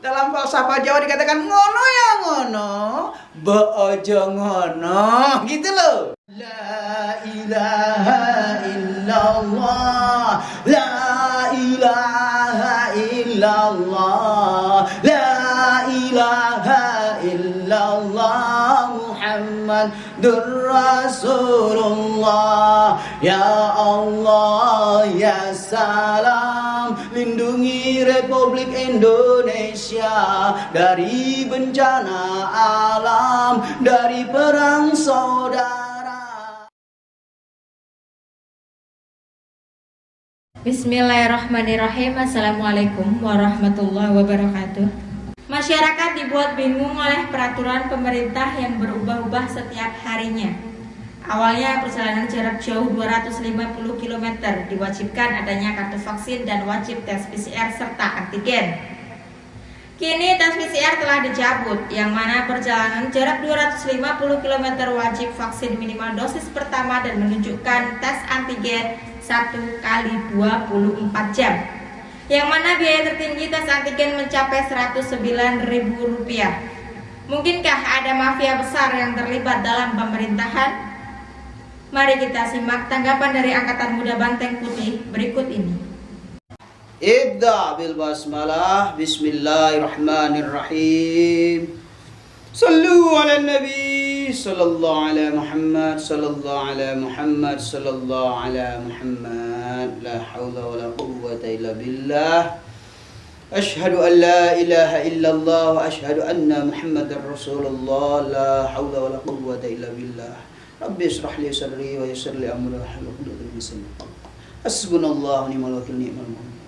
Dalam falsafah Jawa dikatakan ngono ya ngono, beojo ngono, gitu loh. La ilaha illallah, la ilaha illallah, la ilaha illallah, Muhammadur Rasulullah. Ya Allah ya salam, lindungi Republik Indonesia dari bencana alam, dari perang saudara. Bismillahirrahmanirrahim. Assalamualaikum warahmatullahi wabarakatuh. Masyarakat dibuat bingung oleh peraturan pemerintah yang berubah-ubah setiap harinya. Awalnya perjalanan jarak jauh 250 km diwajibkan adanya kartu vaksin dan wajib tes PCR serta antigen. Kini tes PCR telah dicabut, yang mana perjalanan jarak 250 km wajib vaksin minimal dosis pertama dan menunjukkan tes antigen 1 kali 24 jam. Yang mana biaya tertinggi tes antigen mencapai Rp109.000. Mungkinkah ada mafia besar yang terlibat dalam pemerintahan? Mari kita simak tanggapan dari Angkatan Muda Banteng Putih berikut ini. Ibda bil basmalah, bismillahirrahmanirrahim. Sallu ala nabi, sallallahu ala Muhammad, sallallahu ala Muhammad, sallallahu ala Muhammad. La hawla wa la quwwata illa billah. Ashhadu an la ilaha illallah wa ashhadu anna Muhammadar Rasulullah. La hawla wa la quwwata illa billah. Rabbi israh li sadri wa yassir li amri wa hlul 'uqdatam min lisani. Hasbunallahu wa ni'mal wakil, ni'mal mu'min.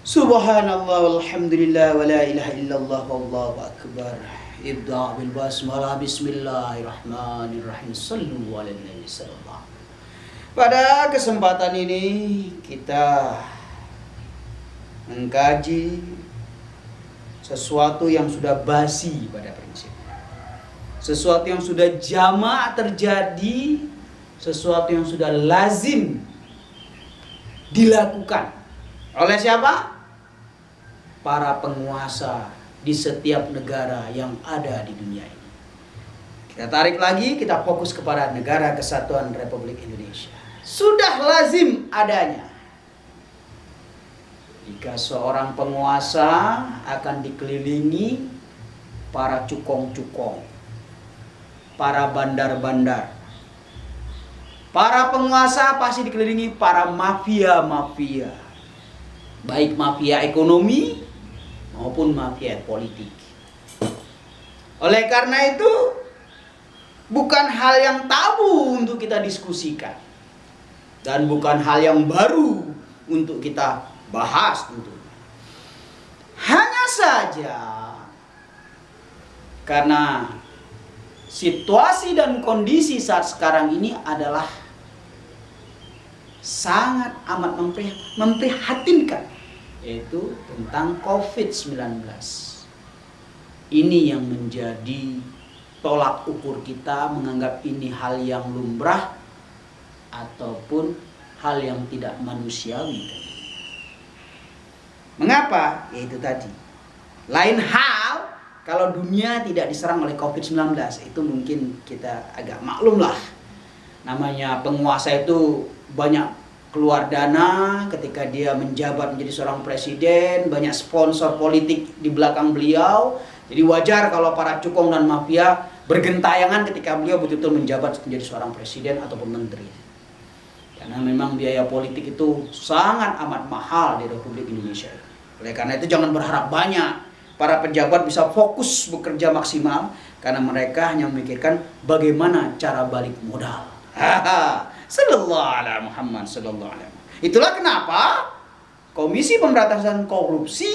Subhanallah walhamdulillah wa la ilaha illallah wallahu akbar. Ibda bil basmalah, bismillahirrahmanirrahim. Sallu ala nabi sallallahu. Pada kesempatan ini kita mengkaji sesuatu yang sudah basi pada prinsipnya, sesuatu yang sudah jamak terjadi, sesuatu yang sudah lazim dilakukan oleh siapa? Para penguasa di setiap negara yang ada di dunia ini. Kita tarik lagi, kita fokus kepada Negara Kesatuan Republik Indonesia. Sudah lazim adanya jika seorang penguasa akan dikelilingi para cukong-cukong, para bandar-bandar. Para penguasa pasti dikelilingi para mafia-mafia, baik mafia ekonomi maupun mafia politik. Oleh karena itu, bukan hal yang tabu untuk kita diskusikan, dan bukan hal yang baru untuk kita bahas tentunya. Hanya saja karena situasi dan kondisi saat sekarang ini adalah sangat amat memprihatinkan, yaitu tentang COVID-19. Ini yang menjadi tolak ukur kita menganggap ini hal yang lumrah ataupun hal yang tidak manusiawi. Mengapa? Yaitu tadi. Lain hal kalau dunia tidak diserang oleh COVID-19, itu mungkin kita agak maklum lah. Namanya penguasa itu banyak keluar dana ketika dia menjabat menjadi seorang presiden, banyak sponsor politik di belakang beliau. Jadi wajar kalau para cukong dan mafia bergentayangan ketika beliau betul-betul menjabat menjadi seorang presiden ataupun menteri. Karena memang biaya politik itu sangat amat mahal di Republik Indonesia. Oleh karena itu jangan berharap banyak para pejabat bisa fokus bekerja maksimal, karena mereka hanya memikirkan bagaimana cara balik modal. Sallallahu ala Muhammad sallallahu alaihi wasallam. Itulah kenapa Komisi Pemberantasan Korupsi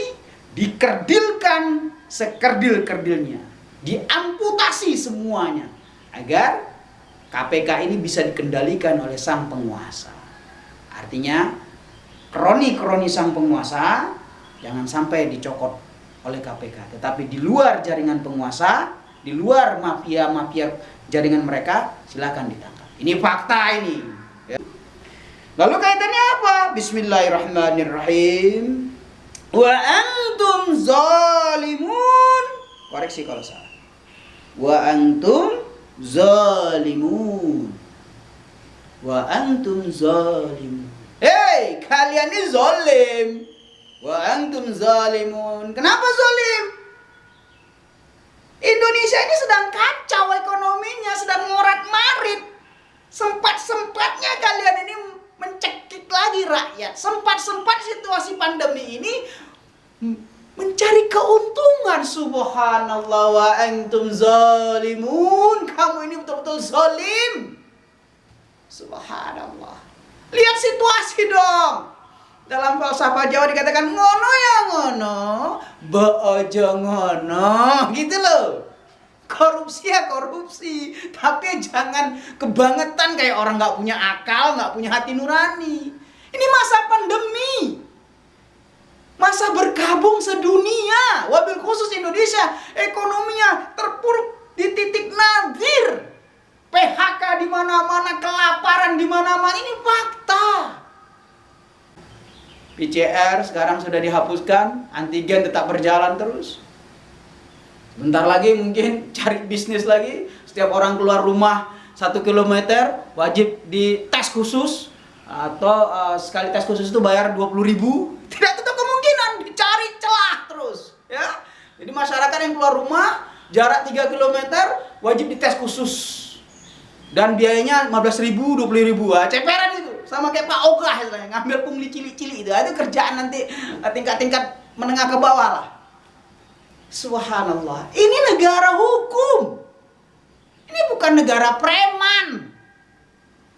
dikerdilkan sekerdil-kerdilnya, diamputasi semuanya agar KPK ini bisa dikendalikan oleh sang penguasa. Artinya kroni-kroni sang penguasa jangan sampai dicokot oleh KPK, tetapi di luar jaringan penguasa, di luar mafia-mafia jaringan mereka, silakan ditangkap. Ini fakta ini. Ya. Lalu kaitannya apa? Bismillahirrahmanirrahim. Wa antum koreksi kalau salah. Wa antum zalimun. Wa antum zalimun. Hei, kalian ini zalim. Wa antum zalimun. Kenapa zalim? Indonesia ini sedang kacau ekonominya, sedang morat-marit. Sempat-sempatnya kalian ini mencekik lagi rakyat. Sempat-sempat situasi pandemi ini mencari keuntungan. Subhanallah, wa antum zalimun. Kamu ini betul-betul zalim. Subhanallah. Lihat situasi dong. Dalam falsafah Jawa dikatakan ngono ya ngono, be aja ngono, gitu loh. Korupsi ya korupsi, tapi jangan kebangetan kayak orang nggak punya akal, nggak punya hati nurani. Ini masa pandemi, masa berkabung sedunia, wabil khusus Indonesia, ekonominya terpuruk di titik nadir, PHK di mana-mana, kelaparan di mana-mana, ini fakta. PCR sekarang sudah dihapuskan, antigen tetap berjalan terus. Sebentar lagi mungkin cari bisnis lagi. Setiap orang keluar rumah 1 kilometer wajib dites khusus. Atau sekali tes khusus itu bayar 20.000. Tidak tutup kemungkinan, dicari celah terus ya. Jadi masyarakat yang keluar rumah jarak 3 kilometer wajib dites khusus. Dan biayanya 15.000, 20.000. Ceperan itu. Sama kayak Pak Ogah istilahnya, ngambil pungli cili-cili itu. Itu kerjaan nanti tingkat-tingkat menengah ke bawah lah. Subhanallah. Ini negara hukum. Ini bukan negara preman.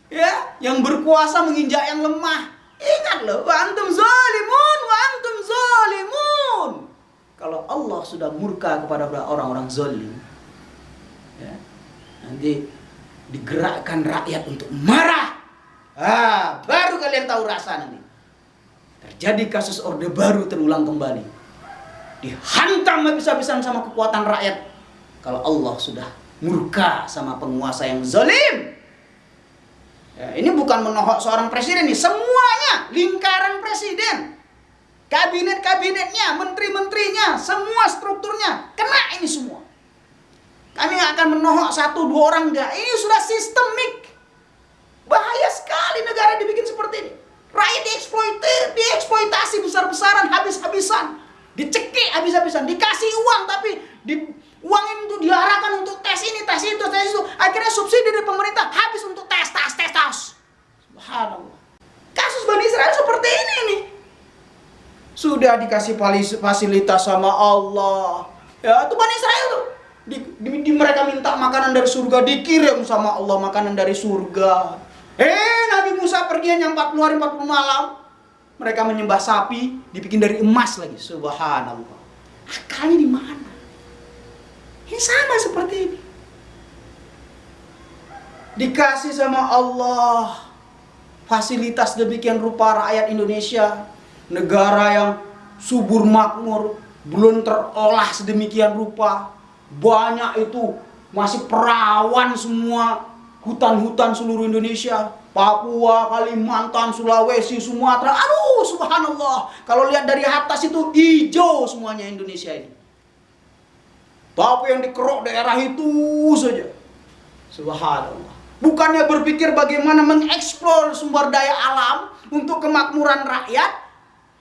Ya, yang berkuasa menginjak yang lemah. Ingat loh, wa antum zalimun, wa antum zalimun. Kalau Allah sudah murka kepada orang-orang zalim, ya, nanti digerakkan rakyat untuk marah. Baru kalian tahu rasa nanti. Terjadi kasus Orde Baru terulang kembali. Dihantam habis-habisan sama kekuatan rakyat. Kalau Allah sudah murka sama penguasa yang zalim. Ya, ini bukan menohok seorang presiden nih, semuanya, lingkaran presiden, kabinet-kabinetnya, menteri-menterinya, semua strukturnya kena ini semua. Kami nggak akan menohok 1-2 orang, enggak. Ini sudah sistemik. Bahaya sekali negara dibikin seperti ini. Rakyat dieksploitasi besar-besaran, habis-habisan, dicekik habis-habisan, dikasih uang tapi uang itu diarahkan untuk tes ini, tes itu, tes itu. Akhirnya subsidi dari pemerintah habis untuk tes. Subhanallah. Kasus Bani Israel seperti ini nih. Sudah dikasih fasilitas sama Allah. Ya, itu Bani Israel tuh. Mereka minta makanan dari surga, dikirim sama Allah makanan dari surga. Nabi Musa pergi hanya 40 hari 40 malam. Mereka menyembah sapi, dibikin dari emas lagi. Subhanallah. Akalnya di mana? Ini sama seperti ini. Dikasih sama Allah fasilitas demikian rupa rakyat Indonesia, negara yang subur makmur, belum terolah sedemikian rupa. Banyak itu masih perawan semua. Hutan-hutan seluruh Indonesia, Papua, Kalimantan, Sulawesi, Sumatera. Aduh, subhanallah. Kalau lihat dari atas itu hijau semuanya Indonesia ini. Tapi yang dikerok daerah itu saja. Subhanallah. Bukannya berpikir bagaimana mengeksplor sumber daya alam untuk kemakmuran rakyat,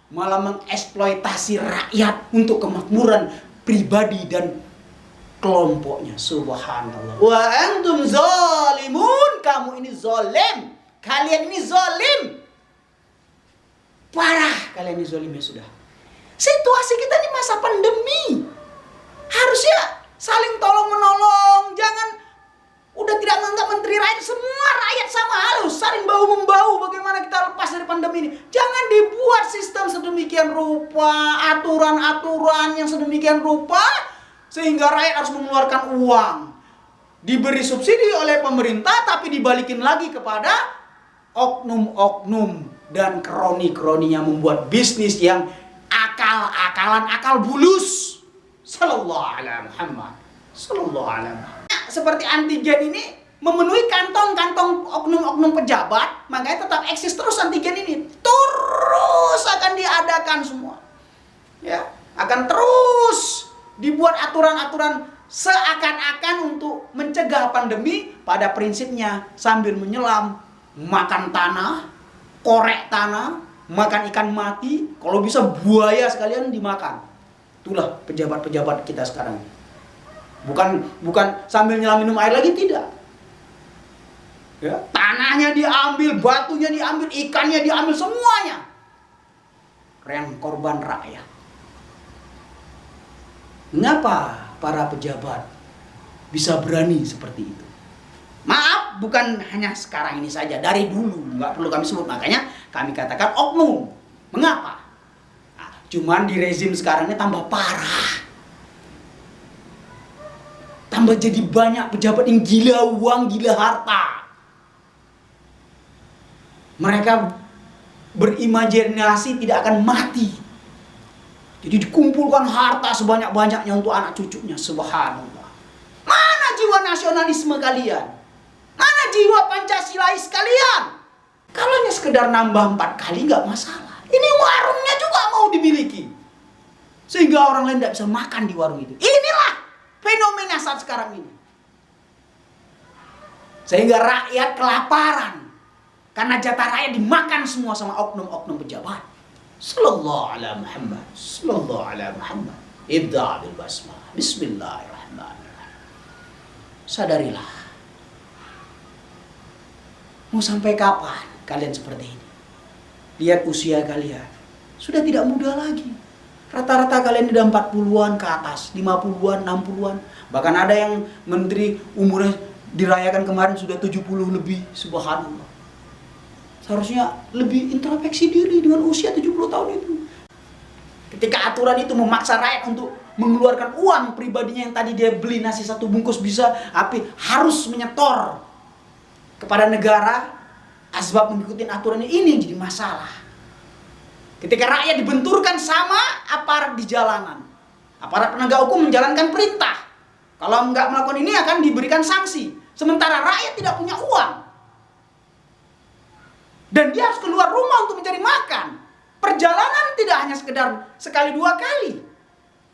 malah mengeksploitasi rakyat untuk kemakmuran pribadi dan kelompoknya. Subhanallah. Wa antum zalimun. Kamu ini zalim. Kalian ini zalim. Parah kalian ini zalimnya sudah. Situasi kita ini masa pandemi. Harusnya saling tolong menolong. Jangan udah tidak menganggap menteri rakyat. Semua rakyat sama halus, saling bahu membahu. Bagaimana kita lepas dari pandemi ini. Jangan dibuat sistem sedemikian rupa, aturan-aturan yang sedemikian rupa sehingga rakyat harus mengeluarkan uang. Diberi subsidi oleh pemerintah tapi dibalikin lagi kepada oknum-oknum dan kroni-kroninya membuat bisnis yang akal-akalan, akal bulus. Sallallahu alaihi Muhammad. Sallallahu alaihi. Seperti antigen ini memenuhi kantong-kantong oknum-oknum pejabat, makanya tetap eksis terus antigen ini. Terus akan diadakan semua. Ya, akan terus dibuat aturan-aturan seakan-akan untuk mencegah pandemi, pada prinsipnya sambil menyelam, makan tanah, korek tanah, makan ikan mati, kalau bisa buaya sekalian dimakan. Itulah pejabat-pejabat kita sekarang. Bukan sambil nyelam minum air lagi, tidak. Ya, tanahnya diambil, batunya diambil, ikannya diambil, semuanya. Yang korban rakyat. Mengapa para pejabat bisa berani seperti itu? Maaf, bukan hanya sekarang ini saja, dari dulu, nggak perlu kami sebut. Makanya kami katakan oknum. Mengapa? Nah, cuman di rezim sekarang ini tambah parah. Tambah jadi banyak pejabat yang gila uang, gila harta. Mereka berimajinasi tidak akan mati. Jadi dikumpulkan harta sebanyak-banyaknya untuk anak cucunya. Subhanallah. Mana jiwa nasionalisme kalian? Mana jiwa Pancasilais kalian? Kalau hanya sekedar nambah 4 kali nggak masalah. Ini warungnya juga mau dimiliki. Sehingga orang lain tidak bisa makan di warung itu. Inilah fenomena saat sekarang ini. Sehingga rakyat kelaparan. Karena jatah rakyat dimakan semua sama oknum-oknum pejabat. Sallallahu ala Muhammad. Sallallahu ala Muhammad. Ibda' bil basmalah. Bismillahirrahmanirrahim. Sadarilah. Mau sampai kapan kalian seperti ini? Lihat usia kalian. Sudah tidak muda lagi. Rata-rata kalian udah 40-an ke atas, 50-an, 60-an. Bahkan ada yang menteri umurnya dirayakan kemarin sudah 70 lebih. Subhanallah. Seharusnya lebih introspeksi diri dengan usia 70 tahun itu. Ketika aturan itu memaksa rakyat untuk mengeluarkan uang pribadinya yang tadi dia beli nasi 1 bungkus bisa, tapi harus menyetor kepada negara, asbab mengikuti aturan ini jadi masalah. Ketika rakyat dibenturkan sama aparat di jalanan, aparat penegak hukum menjalankan perintah. Kalau nggak melakukan ini akan diberikan sanksi. Sementara rakyat tidak punya uang. Dan dia harus keluar rumah untuk mencari makan. Perjalanan tidak hanya sekedar sekali 2 kali.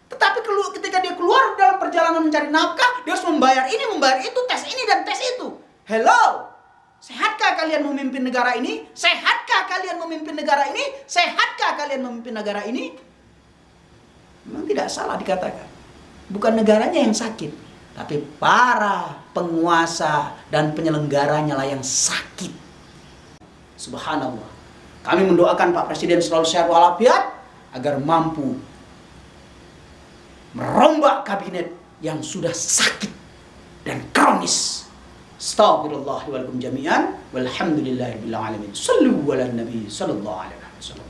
Tetapi ketika dia keluar dalam perjalanan mencari nafkah, dia harus membayar ini, membayar itu, tes ini dan tes itu. Hello! Sehatkah kalian memimpin negara ini? Sehatkah kalian memimpin negara ini? Sehatkah kalian memimpin negara ini? Memang tidak salah dikatakan. Bukan negaranya yang sakit, tapi para penguasa dan penyelenggaranya lah yang sakit. Subhanallah. Kami mendoakan Pak Presiden selalu sehat walafiat agar mampu merombak kabinet yang sudah sakit dan kronis. Astaghfirullah wa lakum jami'an walhamdulillahirabbil alamin. Shallu ala nabi sallallahu alaihi wasallam.